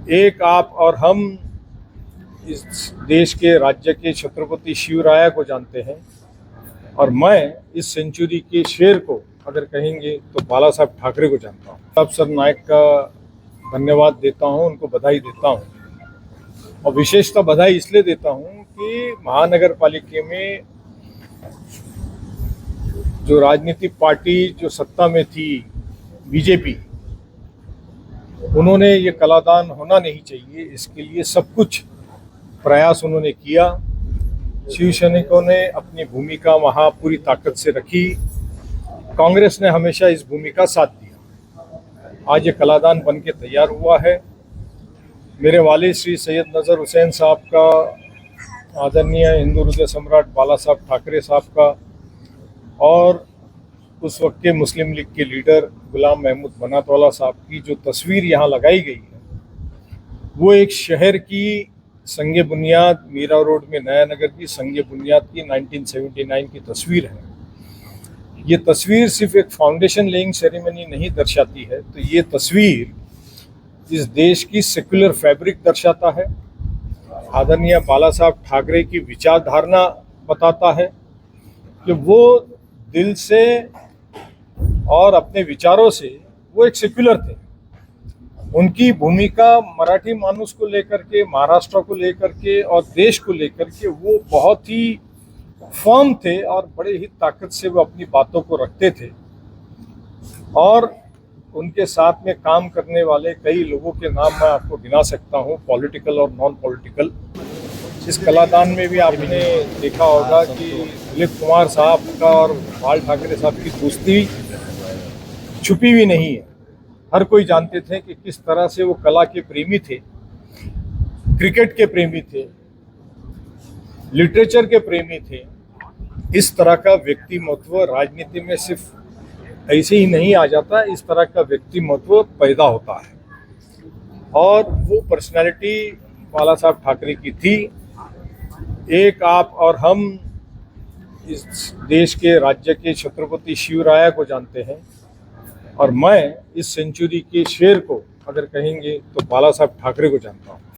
एक आप और हम इस देश के राज्य के छत्रपति शिवराया को जानते हैं और मैं इस सेंचुरी के शेर को अगर कहेंगे तो बाला साहब ठाकरे को जानता हूँ। अफसर नायक का धन्यवाद देता हूँ, उनको बधाई देता हूँ और विशेषतः बधाई इसलिए देता हूँ कि महानगर पालिका में जो राजनीतिक पार्टी जो सत्ता में थी बीजेपी, उन्होंने ये कलादान होना नहीं चाहिए, इसके लिए सब कुछ प्रयास उन्होंने किया। शिव सैनिकों ने अपनी भूमिका वहाँ पूरी ताकत से रखी, कांग्रेस ने हमेशा इस भूमिका साथ दिया। आज ये कलादान बन के तैयार हुआ है। मेरे वालिद श्री सैयद नज़र हुसैन साहब का, आदरणीय हिंदू हृदय सम्राट बाला साहब ठाकरे साहब का और उस वक्त के मुस्लिम लीग के लीडर गुलाम महमूद बनातवाला साहब की जो तस्वीर यहाँ लगाई गई है, वो एक शहर की संगे बुनियाद, मीरा रोड में नया नगर की संगे बुनियाद की 1979 की तस्वीर है। ये तस्वीर सिर्फ एक फाउंडेशन लेइंग सेरेमनी नहीं दर्शाती है, तो ये तस्वीर इस देश की सेक्युलर फैब्रिक दर्शाता है। आदरणीय बाला साहब ठाकरे की विचारधारा बताता है कि वो दिल से और अपने विचारों से वो एक सेक्युलर थे। उनकी भूमिका मराठी मानुस को लेकर के, महाराष्ट्र को लेकर के और देश को लेकर के वो बहुत ही फर्म थे और बड़े ही ताकत से वो अपनी बातों को रखते थे। और उनके साथ में काम करने वाले कई लोगों के नाम मैं आपको गिना सकता हूँ, पॉलिटिकल और नॉन पॉलिटिकल। इस कलादान में भी आपने देखा होगा कि दिलीप कुमार साहब का और बाल ठाकरे साहब की दोस्ती छुपी हुई नहीं है। हर कोई जानते थे कि किस तरह से वो कला के प्रेमी थे, क्रिकेट के प्रेमी थे, लिटरेचर के प्रेमी थे। इस तरह का व्यक्तिमत्व राजनीति में सिर्फ ऐसे ही नहीं आ जाता, इस तरह का व्यक्तिमत्व पैदा होता है और वो पर्सनालिटी बाला साहब ठाकरे की थी। एक आप और हम इस देश के राज्य के छत्रपति शिवराया को जानते हैं और मैं इस सेंचुरी के शेर को अगर कहेंगे तो बाला साहब ठाकरे को जानता हूँ।